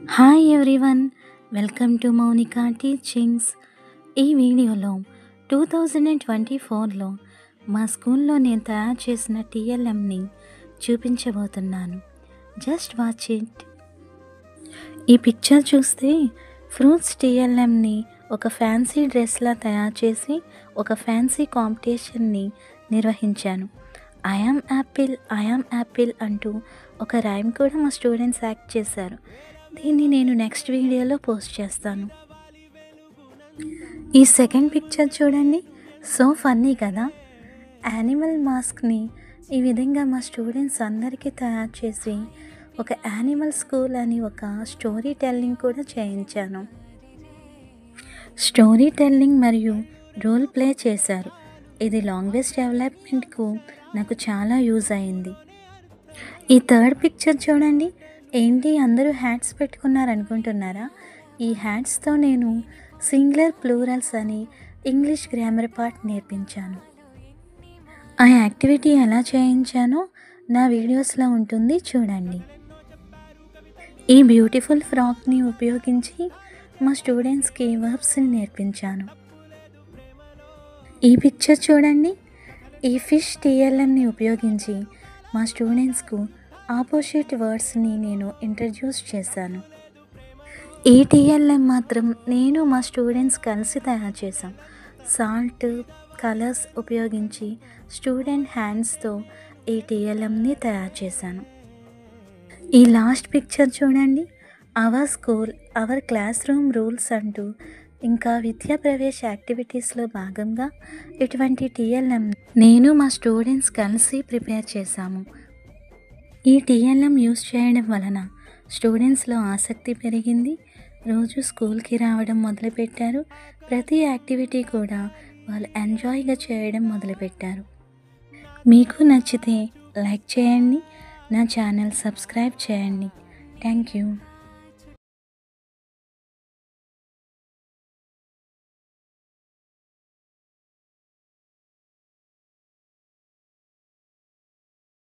Hi everyone, welcome to Mounika teachings. ఈ వీడియోలో 2024లో మా స్కూల్లో నేను తయారు చేసిన టీఎల్ఎంని చూపించబోతున్నాను. Just watch it. ఈ పిక్చర్ చూస్తే ఫ్రూట్స్ టీఎల్ఎంని ఒక ఫ్యాన్సీ డ్రెస్లా తయారు చేసి ఒక ఫ్యాన్సీ కాంపిటీషన్ని నిర్వహించాను. ఐయామ్ యాపిల్ అంటూ ఒక రైమ్ కూడా మా స్టూడెంట్స్ యాక్ట్ చేశారు. దీన్ని నేను నెక్స్ట్ వీడియోలో పోస్ట్ చేస్తాను. ఈ సెకండ్ పిక్చర్ చూడండి, సో ఫన్నీ కదా. యానిమల్ మాస్క్ని ఈ విధంగా మా స్టూడెంట్స్ అందరికీ తయారు చేసి ఒక యానిమల్ స్కూల్ అని ఒక స్టోరీ టెల్లింగ్ కూడా చేయించాను. స్టోరీ టెల్లింగ్ మరియు రోల్ ప్లే చేశారు. ఇది లాంగ్వేజ్ డెవలప్మెంట్కు నాకు చాలా యూజ్ అయింది. ఈ థర్డ్ పిక్చర్ చూడండి, ఏంటి అందరూ హ్యాట్స్ పెట్టుకున్నారనుకుంటున్నారా? ఈ హ్యాట్స్తో నేను సింగులర్ ప్లూరల్స్ అని ఇంగ్లీష్ గ్రామర్ పార్ట్ నేర్పించాను. ఆ యాక్టివిటీ ఎలా చేయించానో నా వీడియోస్లో ఉంటుంది, చూడండి. ఈ బ్యూటిఫుల్ ఫ్రాక్ని ఉపయోగించి మా స్టూడెంట్స్కి వర్బ్స్ని నేర్పించాను. ఈ పిక్చర్ చూడండి, ఈ ఫిష్ టీఎల్ఎంని ఉపయోగించి మా స్టూడెంట్స్కు ఆపోజిట్ వర్డ్స్ని నేను ఇంట్రడ్యూస్ చేశాను. ఈ టీఎల్ఎం మాత్రం నేను మా స్టూడెంట్స్ కలిసి తయారు చేశాం. సాల్ట్, కలర్స్ ఉపయోగించి స్టూడెంట్ హ్యాండ్స్తో ఈ టీఎల్ఎంని తయారు చేశాను. ఈ లాస్ట్ పిక్చర్ చూడండి, our school our class room rules అంటూ ఇంకా విద్యా ప్రవేశ యాక్టివిటీస్లో భాగంగా ఇటువంటి టీఎల్ఎం నేను మా స్టూడెంట్స్ కలిసి ప్రిపేర్ చేశాము. ఈ టీఎల్ఎం యూస్ చేయడం వలన స్టూడెంట్స్లో ఆసక్తి పెరిగింది. రోజు స్కూల్కి రావడం మొదలుపెట్టారు. ప్రతి యాక్టివిటీ కూడా వాళ్ళు ఎంజాయ్గా చేయడం మొదలుపెట్టారు. మీకు నచ్చితే లైక్ చేయండి, నా ఛానల్ సబ్స్క్రైబ్ చేయండి. Thank you.